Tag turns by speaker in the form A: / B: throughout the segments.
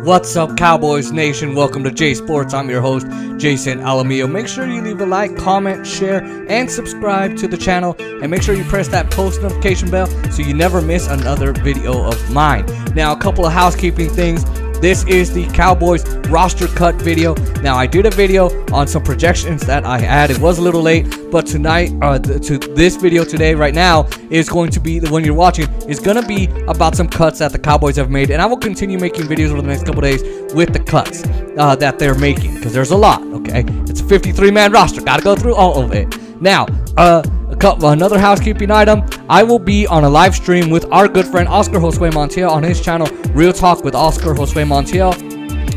A: What's up, Cowboys Nation? Welcome to J Sports. I'm your host, Jason Alamillo. Make sure you leave a like, comment, share, and subscribe to the channel. And make sure you press that post notification bell so you never miss another video of mine. Now, a couple of housekeeping things. This is the Cowboys roster cut video. Now, I did a video on some projections that I had. It was a little late, but tonight, this video today, right now, is going to be, the one you're watching, is going to be about some cuts that the Cowboys have made. And I will continue making videos over the next couple days with the cuts that they're making, because there's a lot, okay? It's a 53-man roster. Got to go through all of it. Now, another housekeeping item. I will be on a live stream with our good friend Oscar Josue Montiel on his channel, Real Talk with Oscar Josue Montiel.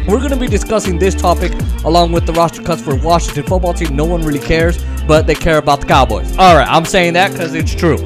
A: We're going to be discussing this topic along with the roster cuts for Washington football team. No one really cares, but they care about the Cowboys. All right, I'm saying that because it's true.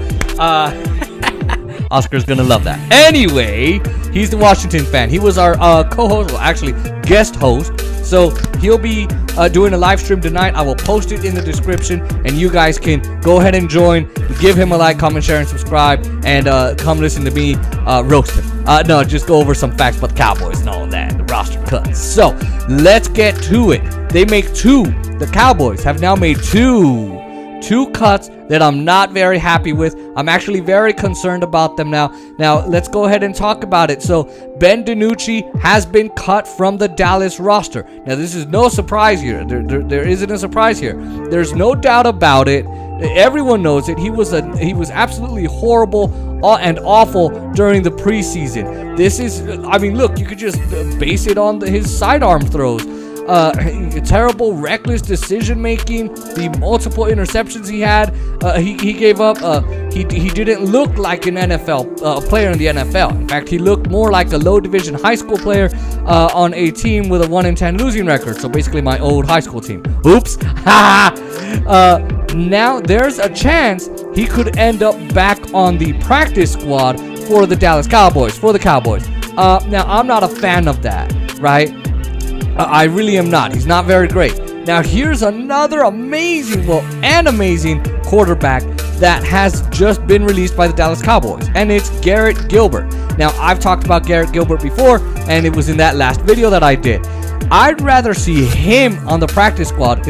A: Oscar's going to love that. Anyway, he's the Washington fan. He was our co-host, well, actually guest host. So he'll be doing a live stream tonight. I will post it in the description, and you guys can go ahead and join. Give him a like, comment, share, and subscribe, and come listen to me roast him. No, just go over some facts about the Cowboys and all that, the roster cuts. So let's get to it. They make two. The Cowboys have now made two cuts that I'm not very happy with. I'm actually very concerned about them now. Now, let's go ahead and talk about it. So, Ben DiNucci has been cut from the Dallas roster. Now, this is no surprise here. There isn't a surprise here. There's no doubt about it. Everyone knows it. He was absolutely horrible and awful during the preseason. This is, I mean, look, you could just base it on his sidearm throws. Terrible, reckless decision making. The multiple interceptions he had, he gave up. He didn't look like an NFL player in the NFL. In fact, he looked more like a low division high school player on a team with a 1-10 losing record. So basically, my old high school team. Oops. Now there's a chance he could end up back on the practice squad for the Dallas Cowboys. Now I'm not a fan of that, right? I really am not. He's not very great. Now, here's another amazing quarterback that has just been released by the Dallas Cowboys, and it's Garett Gilbert. Now, I've talked about Garett Gilbert before, and it was in that last video that I did. I'd rather see him on the practice squad,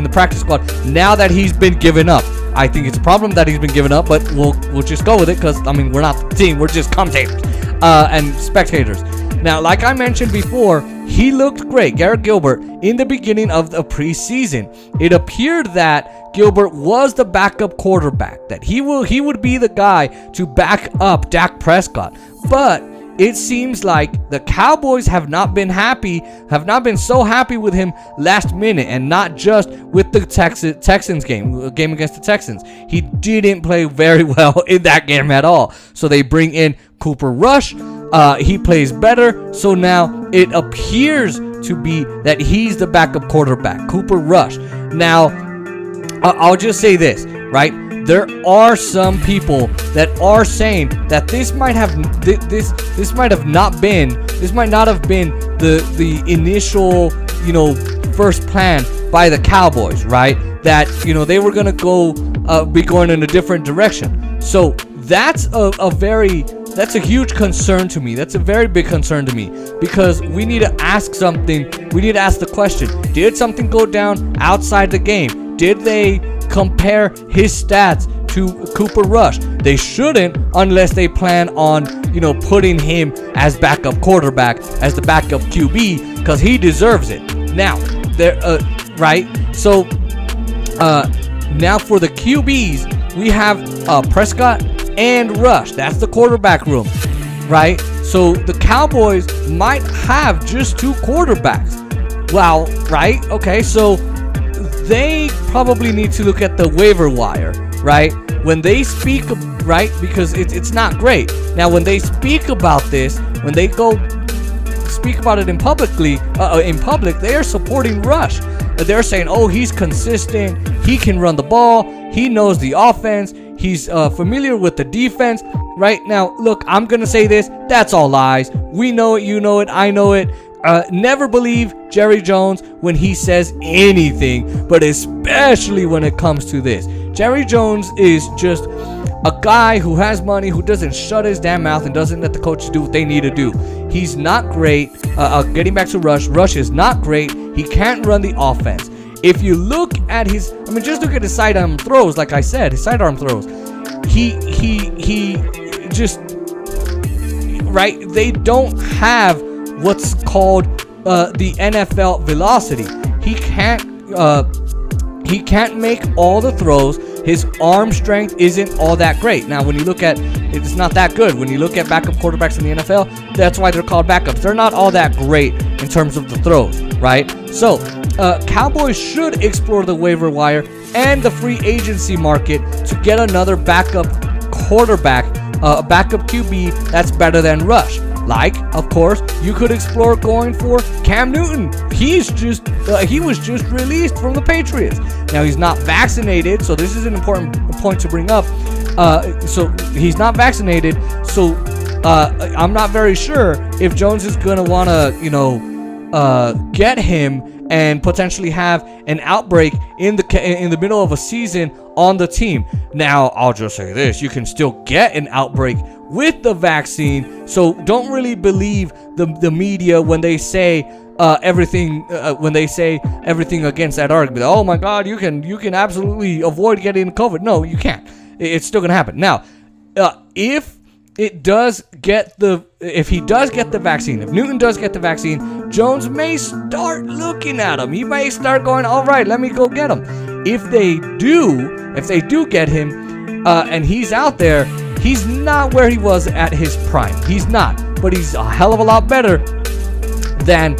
A: now that he's been given up. I think it's a problem that he's been given up, but we'll just go with it because, I mean, we're not the team. We're just commentators and spectators. Now, like I mentioned before, he looked great, Garett Gilbert, in the beginning of the preseason. It appeared that Gilbert was the backup quarterback, that he would be the guy to back up Dak Prescott. But it seems like the Cowboys have not been so happy with him last minute, and not just with the Texans game against the Texans. He didn't play very well in that game at all. So they bring in Cooper Rush. He plays better, so now it appears to be that he's the backup quarterback, Cooper Rush. Now, I'll just say this, right? There are some people that are saying that this might not have been the initial, first plan by the Cowboys, right? That they were gonna be going in a different direction. So that's That's a huge concern to me. That's a very big concern to me, because we need to ask something. We need to ask the question, did something go down outside the game? Did they compare his stats to Cooper Rush? They shouldn't, unless they plan on, putting him as backup quarterback, as the backup QB, because he deserves it. Now, right? So, now for the QBs, we have Prescott and Rush. That's the quarterback room, right? So the Cowboys might have just two quarterbacks. Well, right? Okay, so they probably need to look at the waiver wire, right? When they speak, right? Because it's not great. Now, when they speak about this, when they go speak about it in public, they are supporting Rush. They're saying, oh, he's consistent. He can run the ball. He knows the offense. He's familiar with the defense. Right now, look, I'm going to say this. That's all lies. We know it. You know it. I know it. Never believe Jerry Jones when he says anything, but especially when it comes to this. Jerry Jones is just a guy who has money, who doesn't shut his damn mouth and doesn't let the coaches do what they need to do. He's not great. Getting back to Rush is not great. He can't run the offense. If you look at just look at his sidearm throws. Like I said, his sidearm throws. He just, right? They don't have what's called the NFL velocity. He can't make all the throws. His arm strength isn't all that great. Now, when you look at it's not that good. When you look at backup quarterbacks in the NFL, that's why they're called backups. They're not all that great in terms of the throws, right? So, Cowboys should explore the waiver wire and the free agency market to get another backup quarterback, backup QB that's better than Rush. Like, of course, you could explore going for Cam Newton. He was just released from the Patriots. Now, he's not vaccinated, so this is an important point to bring up. So he's not vaccinated, so I'm not very sure if Jones is gonna wanna, get him and potentially have an outbreak in the middle of a season on the team. Now, I'll just say this: you can still get an outbreak with the vaccine, so don't really believe the media when they say everything against that argument. Oh my God, you can absolutely avoid getting COVID. No, you can't. It's still gonna happen. Now, if he does get the vaccine, if Newton does get the vaccine, Jones may start looking at him. He may start going, all right, let me go get him. If they do get him, and he's out there, he's not where he was at his prime. He's not, but he's a hell of a lot better than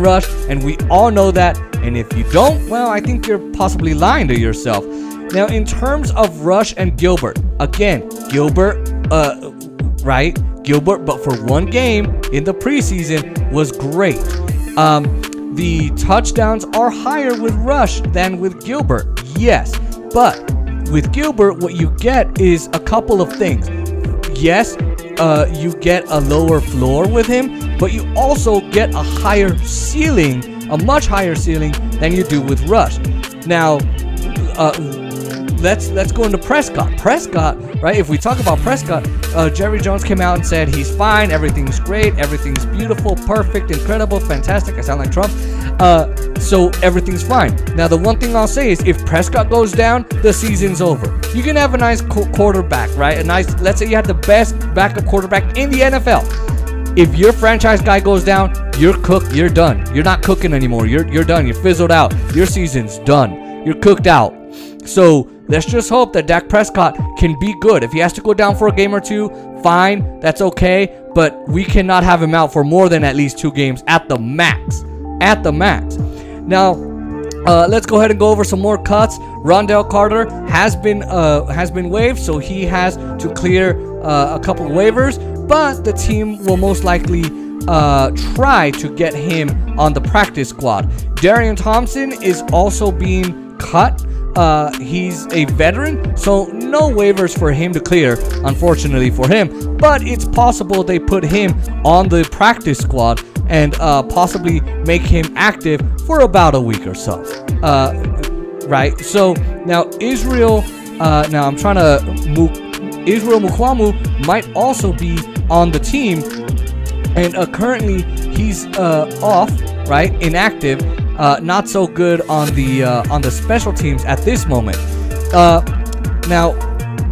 A: Rush, and we all know that. And if you don't, well, I think you're possibly lying to yourself. Now, in terms of Rush and Gilbert, again, Gilbert, but for one game in the preseason was great. The touchdowns are higher with Rush than with Gilbert, yes, but with Gilbert, what you get is a couple of things. Yes, you get a lower floor with him, but you also get a higher ceiling, a much higher ceiling than you do with Rush. Now, let's go into Prescott. Prescott, right? If we talk about Prescott, Jerry Jones came out and said he's fine, everything's great, everything's beautiful, perfect, incredible, fantastic. I sound like Trump. So everything's fine. Now, the one thing I'll say is if Prescott goes down, the season's over. You can have a nice quarterback, right? Let's say you have the best backup quarterback in the NFL. If your franchise guy goes down, you're cooked. You're done. You're not cooking anymore. You're done. You're fizzled out. Your season's done. You're cooked out. So let's just hope that Dak Prescott can be good. If he has to go down for a game or two, fine. That's okay. But we cannot have him out for more than at least 2 games at the max. At the max. Now, let's go ahead and go over some more cuts. Rondell Carter has been waived, so he has to clear a couple of waivers. But the team will most likely try to get him on the practice squad. Darian Thompson is also being cut. He's a veteran, so no waivers for him to clear, unfortunately for him. But it's possible they put him on the practice squad and possibly make him active for about a week or so. Right? So now Israel Mukuamu might also be on the team, and currently he's off, right? Inactive. Not so good on the special teams at this moment. Now,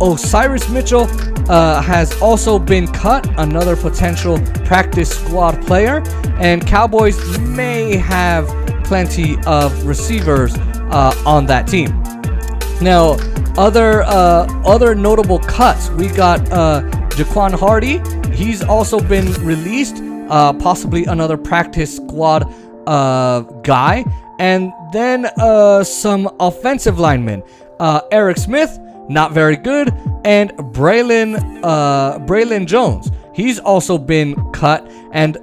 A: Osiris Mitchell has also been cut, another potential practice squad player, and Cowboys may have plenty of receivers on that team. Now, other notable cuts, we got Jaquan Hardy. He's also been released, possibly another practice squad guy, and then some offensive linemen. Eric Smith, not very good, and Braylon Jones. He's also been cut, and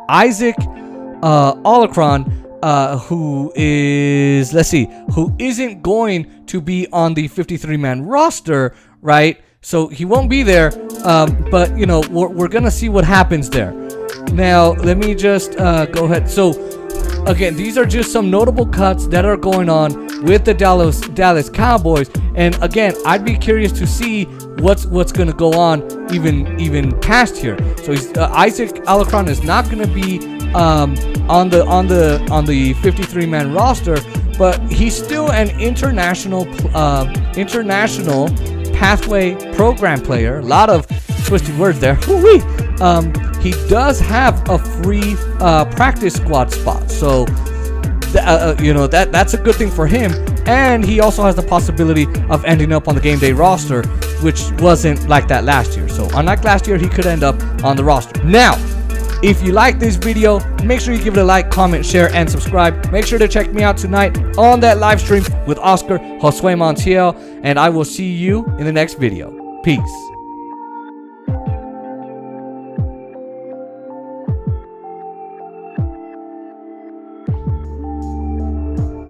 A: Isaac Olakron, who isn't going to be on the 53-man roster, right? So he won't be there, but we're gonna see what happens there. Now, let me just go ahead. So, again, these are just some notable cuts that are going on with the Dallas Cowboys. And again, I'd be curious to see what's going to go on even past here. So Isaac Alarcon is not going to be on the 53-man roster, but he's still an international pathway program player. A lot of twisted words there. Woo-wee. He does have a free practice squad spot, so that's a good thing for him. And he also has the possibility of ending up on the game day roster, which wasn't like that last year. So unlike last year, he could end up on the roster. Now, if you like this video, make sure you give it a like, comment, share, and subscribe. Make sure to check me out tonight on that live stream with Oscar Josue Montiel, and I will see you in the next video. Peace.